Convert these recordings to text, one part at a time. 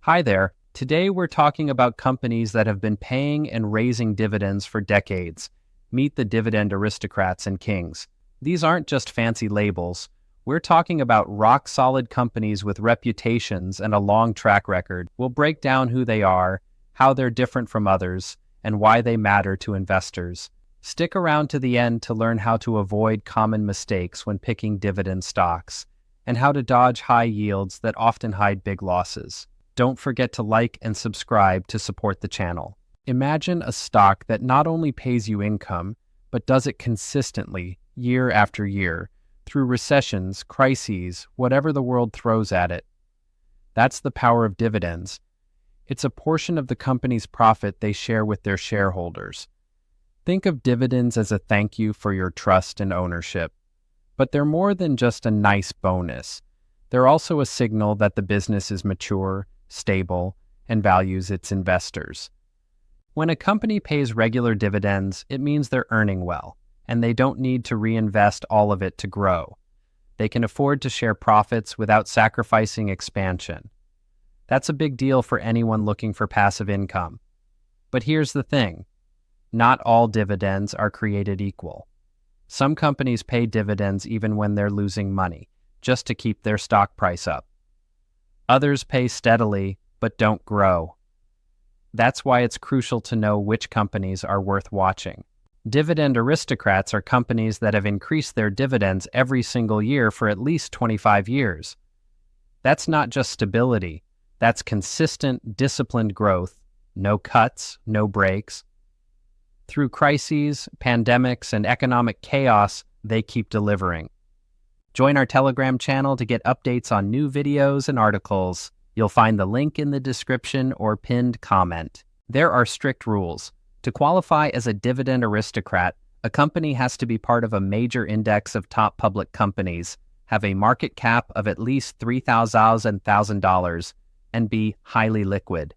Hi there. Today we're talking about companies that have been paying and raising dividends for decades. Meet the dividend aristocrats and kings. These aren't just fancy labels. We're talking about rock-solid companies with reputations and a long track record. We'll break down who they are, how they're different from others, and why they matter to investors. Stick around to the end to learn how to avoid common mistakes when picking dividend stocks, and how to dodge high yields that often hide big losses. Don't forget to like and subscribe to support the channel. Imagine a stock that not only pays you income, but does it consistently, year after year, through recessions, crises, whatever the world throws at it. That's the power of dividends. It's a portion of the company's profit they share with their shareholders. Think of dividends as a thank you for your trust and ownership. But they're more than just a nice bonus. They're also a signal that the business is mature, stable, and values its investors. When a company pays regular dividends, it means they're earning well, and they don't need to reinvest all of it to grow. They can afford to share profits without sacrificing expansion. That's a big deal for anyone looking for passive income. But here's the thing. Not all dividends are created equal. Some companies pay dividends even when they're losing money, just to keep their stock price up. Others pay steadily, but don't grow. That's why it's crucial to know which companies are worth watching. Dividend aristocrats are companies that have increased their dividends every single year for at least 25 years. That's not just stability. That's consistent, disciplined growth. No cuts, no breaks. Through crises, pandemics, and economic chaos, they keep delivering. Join our Telegram channel to get updates on new videos and articles. You'll find the link in the description or pinned comment. There are strict rules. To qualify as a dividend aristocrat, a company has to be part of a major index of top public companies, have a market cap of at least $3,000, and be highly liquid.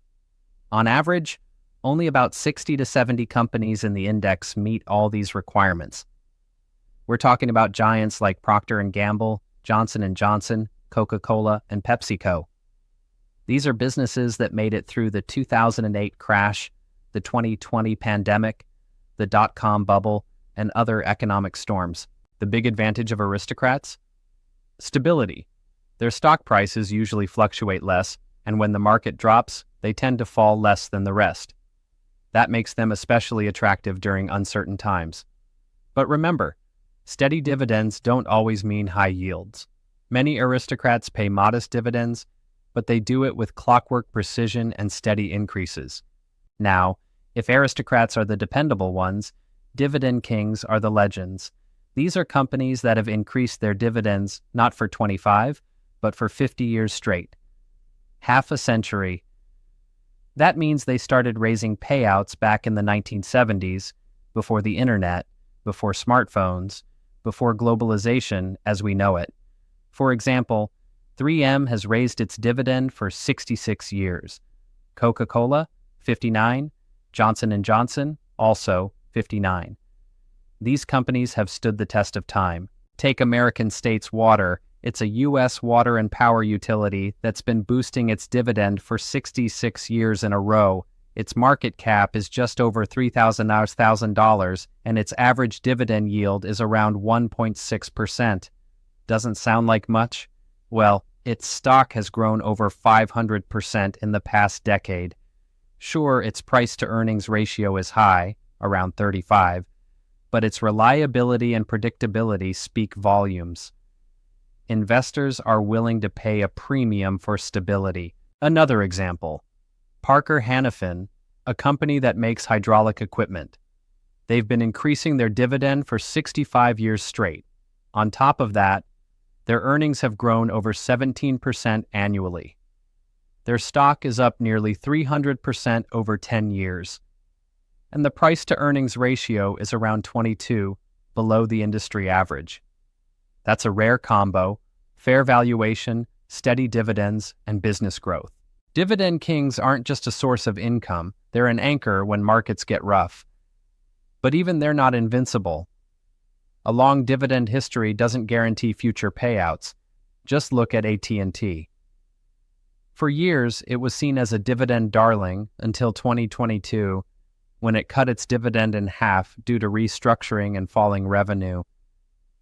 On average, only about 60 to 70 companies in the index meet all these requirements. We're talking about giants like Procter & Gamble, Johnson & Johnson, Coca-Cola, and PepsiCo. These are businesses that made it through the 2008 crash, the 2020 pandemic, the dot-com bubble, and other economic storms. The big advantage of aristocrats? Stability. Their stock prices usually fluctuate less, and when the market drops, they tend to fall less than the rest. That makes them especially attractive during uncertain times. But remember, steady dividends don't always mean high yields. Many aristocrats pay modest dividends, but they do it with clockwork precision and steady increases. Now, if aristocrats are the dependable ones, dividend kings are the legends. These are companies that have increased their dividends not for 25, but for 50 years straight. Half a century. That means they started raising payouts back in the 1970s, before the internet, before smartphones, before globalization as we know it. For example, 3M has raised its dividend for 66 years. Coca-Cola, 59. Johnson & Johnson, also 59. These companies have stood the test of time. Take American States Water. It's a U.S. water and power utility that's been boosting its dividend for 66 years in a row. Its market cap is just over $3,000, and its average dividend yield is around 1.6%. Doesn't sound like much? Well, its stock has grown over 500% in the past decade. Sure, its price-to-earnings ratio is high, around 35, but its reliability and predictability speak volumes. Investors are willing to pay a premium for stability. Another example, Parker-Hannifin, a company that makes hydraulic equipment. They've been increasing their dividend for 65 years straight. On top of that, their earnings have grown over 17% annually. Their stock is up nearly 300% over 10 years. And the price-to-earnings ratio is around 22, below the industry average. That's a rare combo: fair valuation, steady dividends, and business growth. Dividend kings aren't just a source of income, they're an anchor when markets get rough. But even they're not invincible. A long dividend history doesn't guarantee future payouts. Just look at AT&T. For years, it was seen as a dividend darling until 2022, when it cut its dividend in half due to restructuring and falling revenue.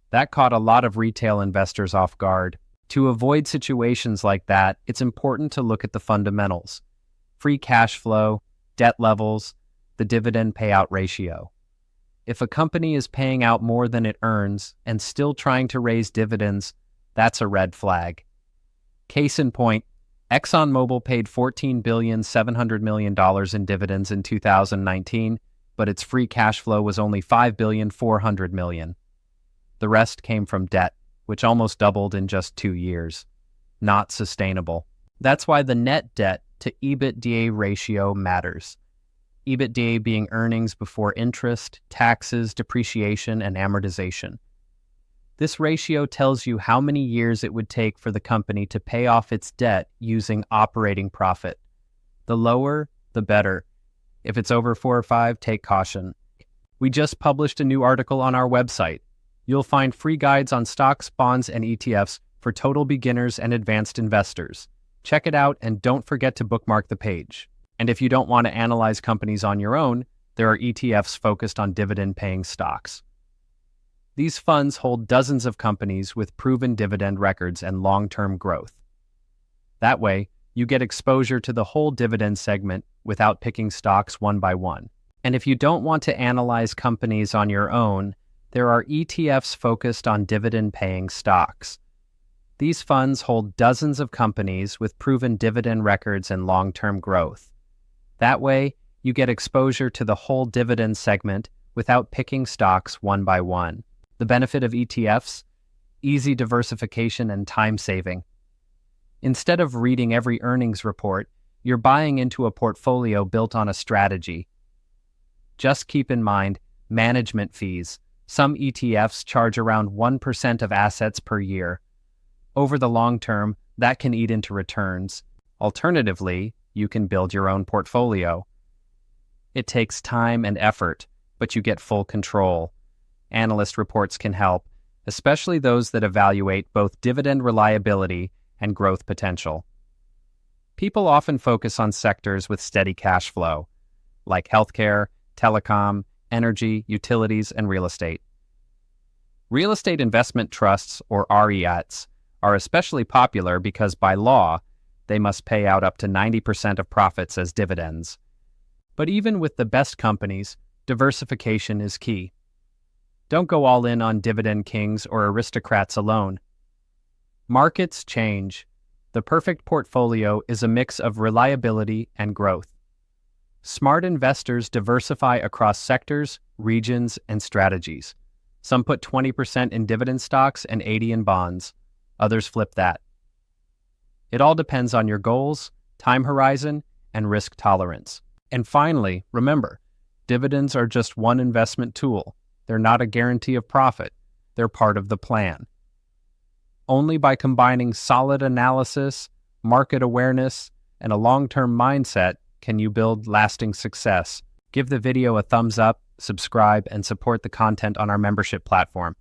That caught a lot of retail investors off guard. To avoid situations like that, it's important to look at the fundamentals: free cash flow, debt levels, the dividend payout ratio. If a company is paying out more than it earns and still trying to raise dividends, that's a red flag. Case in point, ExxonMobil paid $14.7 billion in dividends in 2019, but its free cash flow was only $5.4 billion. The rest came from debt, which almost doubled in just 2 years. Not sustainable. That's why the net debt to EBITDA ratio matters. EBITDA being earnings before interest, taxes, depreciation, and amortization. This ratio tells you how many years it would take for the company to pay off its debt using operating profit. The lower, the better. If it's over 4 or 5, take caution. We just published a new article on our website. You'll find free guides on stocks, bonds, and ETFs for total beginners and advanced investors. Check it out and don't forget to bookmark the page. And if you don't want to analyze companies on your own, there are ETFs focused on dividend-paying stocks. These funds hold dozens of companies with proven dividend records and long-term growth. That way, you get exposure to the whole dividend segment without picking stocks one by one. And if you don't want to analyze companies on your own, there are ETFs focused on dividend-paying stocks. These funds hold dozens of companies with proven dividend records and long-term growth. That way, you get exposure to the whole dividend segment without picking stocks one by one. The benefit of ETFs? Easy diversification and time saving. Instead of reading every earnings report, you're buying into a portfolio built on a strategy. Just keep in mind management fees. Some ETFs charge around 1% of assets per year. Over the long term, that can eat into returns. Alternatively, you can build your own portfolio. It takes time and effort, but you get full control. Analyst reports can help, especially those that evaluate both dividend reliability and growth potential. People often focus on sectors with steady cash flow, like healthcare, telecom, energy, utilities, and real estate. Real estate investment trusts, or REITs, are especially popular because by law, they must pay out up to 90% of profits as dividends. But even with the best companies, diversification is key. Don't go all in on dividend kings or aristocrats alone. Markets change. The perfect portfolio is a mix of reliability and growth. Smart investors diversify across sectors, regions, and strategies. Some put 20% in dividend stocks and 80% in bonds. Others flip that. It all depends on your goals, time horizon, and risk tolerance. And finally, remember, dividends are just one investment tool. They're not a guarantee of profit. They're part of the plan. Only by combining solid analysis, market awareness, and a long-term mindset can you build lasting success. Give the video a thumbs up, subscribe, and support the content on our membership platform.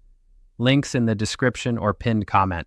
Links in the description or pinned comment.